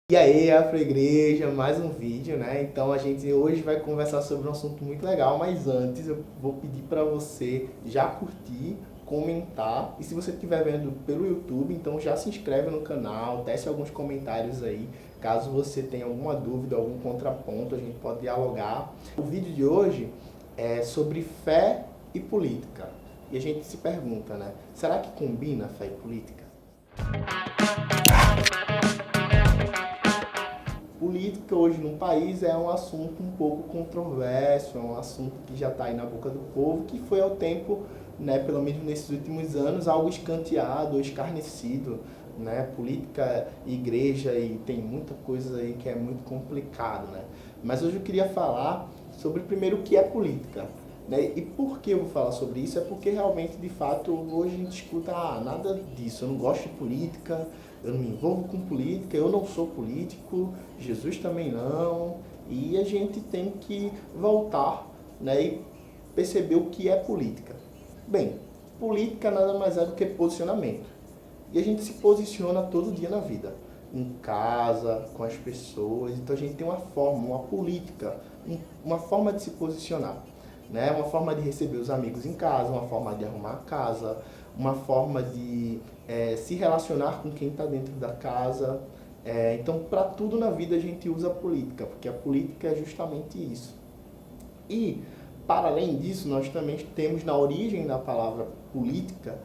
E aí, Afro-Igreja, mais um vídeo, né? Então a gente hoje vai conversar sobre um assunto muito legal, mas antes eu vou pedir para você já curtir, comentar, e se você estiver vendo pelo YouTube, então já se inscreve no canal, teste alguns comentários aí, caso você tenha alguma dúvida, algum contraponto, a gente pode dialogar. O vídeo de hoje é sobre fé e política. E a gente se pergunta, né? Será que combina fé e política? Política hoje no país é um assunto um pouco controverso, é um assunto que já está aí na boca do povo, que foi ao tempo, né, pelo menos nesses últimos anos, algo escanteado, escarnecido, né, política, igreja, e tem muita coisa aí que é muito complicado, né. Mas hoje eu queria falar sobre primeiro o que é política, né, e por que eu vou falar sobre isso? É porque realmente, de fato, hoje a gente escuta, nada disso, eu não gosto de política, eu não me envolvo com política, eu não sou político, Jesus também não, e a gente tem que voltar, né, e perceber o que é política. Bem, política nada mais é do que posicionamento. E a gente se posiciona todo dia na vida, em casa, com as pessoas, então a gente tem uma forma, uma política, uma forma de se posicionar, né? Uma forma de receber os amigos em casa, uma forma de arrumar a casa, uma forma de se relacionar com quem está dentro da casa. Então, para tudo na vida a gente usa a política, porque a política é justamente isso. E, para além disso, nós também temos na origem da palavra política,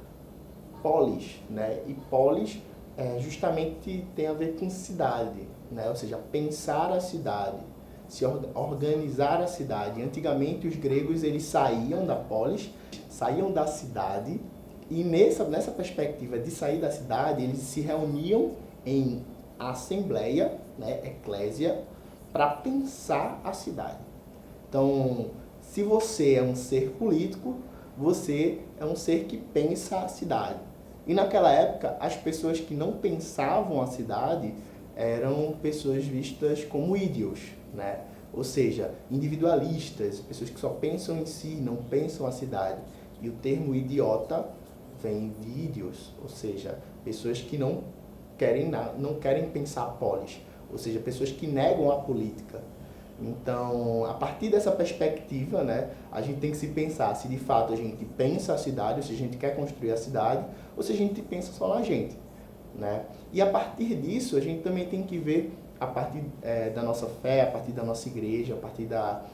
polis, né? E polis justamente tem a ver com cidade, né? Ou seja, pensar a cidade, se organizar a cidade. Antigamente os gregos eles saíam da polis, saíam da cidade, e nessa perspectiva de sair da cidade, eles se reuniam em assembleia, né, eclésia, para pensar a cidade. Então, se você é um ser político, você é um ser que pensa a cidade. E naquela época, as pessoas que não pensavam a cidade eram pessoas vistas como ídios, né? Ou seja, individualistas, pessoas que só pensam em si, não pensam a cidade. E o termo idiota vem de ídios, ou seja, pessoas que não querem pensar a polis, ou seja, pessoas que negam a política. Então, a partir dessa perspectiva, né, a gente tem que se pensar se de fato a gente pensa a cidade, ou se a gente quer construir a cidade, ou se a gente pensa só na gente, né? E a partir disso, a gente também tem que ver, a partir da nossa fé, a partir da nossa igreja, a partir da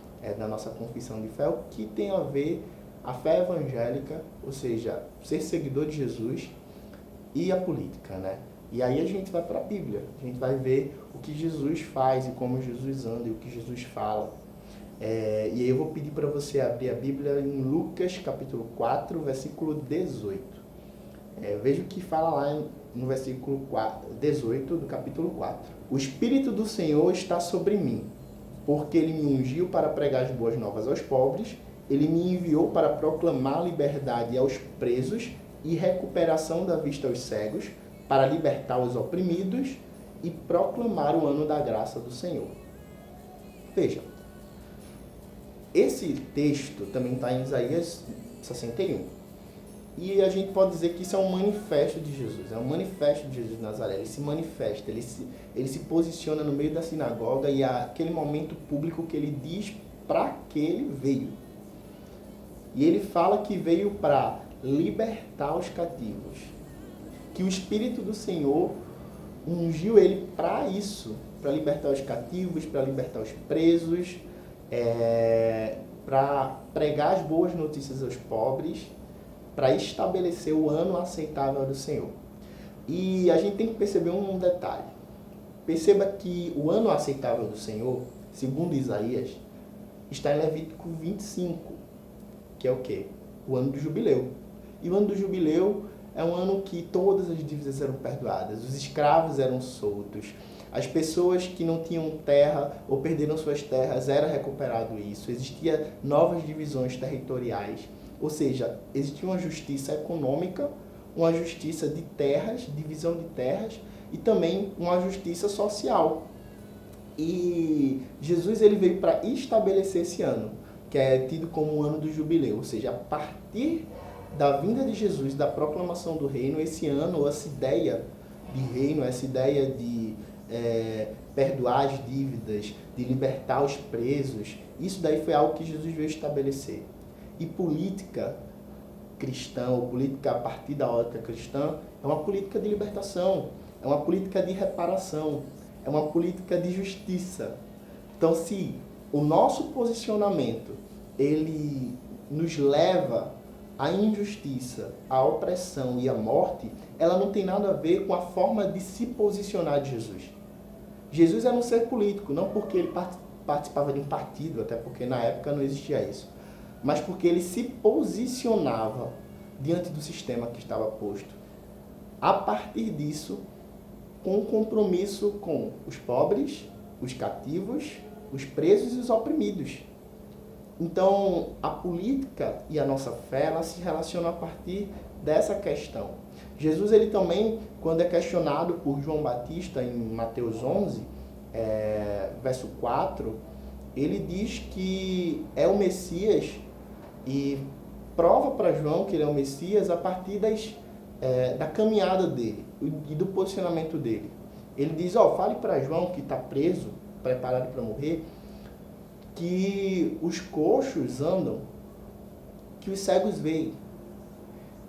nossa confissão de fé, o que tem a ver a fé evangélica, ou seja, ser seguidor de Jesus, e a política, né? E aí a gente vai para a Bíblia, a gente vai ver o que Jesus faz e como Jesus anda e o que Jesus fala. E aí eu vou pedir para você abrir a Bíblia em Lucas capítulo 4, versículo 18. Veja o que fala lá no versículo 18 do capítulo 4. O Espírito do Senhor está sobre mim, porque Ele me ungiu para pregar as boas novas aos pobres, Ele me enviou para proclamar liberdade aos presos e recuperação da vista aos cegos, para libertar os oprimidos e proclamar o ano da graça do Senhor. Veja, esse texto também está em Isaías 61. E a gente pode dizer que isso é um manifesto de Jesus, é um manifesto de Jesus de Nazaré. Ele se manifesta, ele se posiciona no meio da sinagoga e é aquele momento público que ele diz para que ele veio. E ele fala que veio para libertar os cativos, que o Espírito do Senhor ungiu ele para isso, para libertar os cativos, para libertar os presos, para pregar as boas notícias aos pobres, para estabelecer o ano aceitável do Senhor. E a gente tem que perceber um detalhe. Perceba que o ano aceitável do Senhor, segundo Isaías, está em Levítico 25, que é o quê? O ano do jubileu. E o ano do jubileu é um ano que todas as dívidas eram perdoadas, os escravos eram soltos, as pessoas que não tinham terra ou perderam suas terras, era recuperado isso, existia novas divisões territoriais, ou seja, existia uma justiça econômica, uma justiça de terras, divisão de terras, e também uma justiça social. E Jesus ele veio para estabelecer esse ano, que é tido como o ano do jubileu, ou seja, a partir da vinda de Jesus, da proclamação do reino, esse ano, essa ideia de reino, essa ideia de perdoar as dívidas, de libertar os presos. Isso daí foi algo que Jesus veio estabelecer. E política cristã, ou política a partir da ótica cristã, é uma política de libertação, é uma política de reparação, é uma política de justiça. Então, se o nosso posicionamento ele nos leva à injustiça, à opressão e à morte, ela não tem nada a ver com a forma de se posicionar de Jesus. Jesus era um ser político, não porque ele participava de um partido, até porque na época não existia isso, mas porque ele se posicionava diante do sistema que estava posto. A partir disso, com compromisso com os pobres, os cativos, os presos e os oprimidos. Então, a política e a nossa fé, ela se relacionam a partir dessa questão. Jesus, ele também, quando é questionado por João Batista em Mateus 11, verso 4, ele diz que é o Messias e prova para João que ele é o Messias a partir da caminhada dele e do posicionamento dele. Ele diz, fale para João que está preso, preparado para morrer, que os coxos andam, que os cegos veem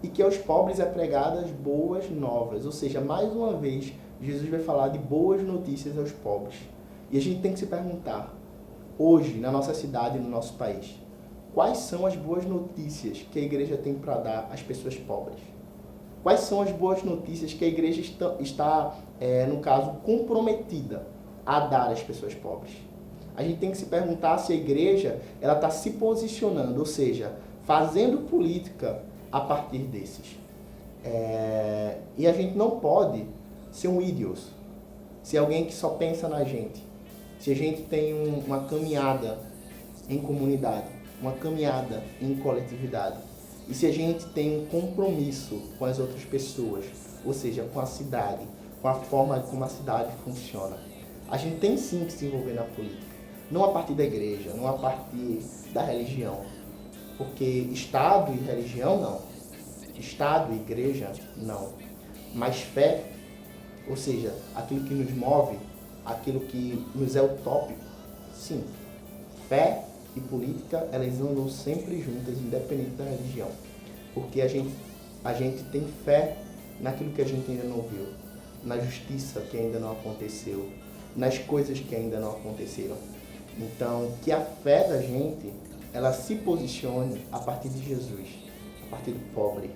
e que aos pobres é pregadas boas novas. Ou seja, mais uma vez, Jesus vai falar de boas notícias aos pobres. E a gente tem que se perguntar, hoje, na nossa cidade e no nosso país, quais são as boas notícias que a igreja tem para dar às pessoas pobres? Quais são as boas notícias que a igreja está no caso, comprometida a dar às pessoas pobres? A gente tem que se perguntar se a igreja ela está se posicionando, ou seja, fazendo política a partir desses. E a gente não pode ser um ídios, ser alguém que só pensa na gente. Se a gente tem uma caminhada em comunidade, uma caminhada em coletividade, e se a gente tem um compromisso com as outras pessoas, ou seja, com a cidade, com a forma como a cidade funciona, a gente tem sim que se envolver na política. Não a partir da igreja, não a partir da religião. Porque Estado e religião, não. Estado e igreja, não. Mas fé, ou seja, aquilo que nos move, aquilo que nos é utópico, sim. Fé e política, elas andam sempre juntas, independente da religião. Porque a gente tem fé naquilo que a gente ainda não viu, na justiça que ainda não aconteceu, nas coisas que ainda não aconteceram. Então, que a fé da gente, ela se posicione a partir de Jesus, a partir do pobre,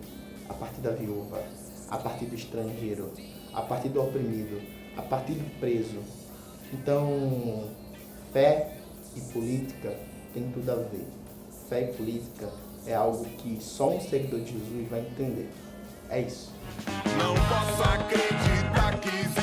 a partir da viúva, a partir do estrangeiro, a partir do oprimido, a partir do preso. Então, fé e política tem tudo a ver. Fé e política é algo que só um seguidor de Jesus vai entender. É isso. Não posso acreditar que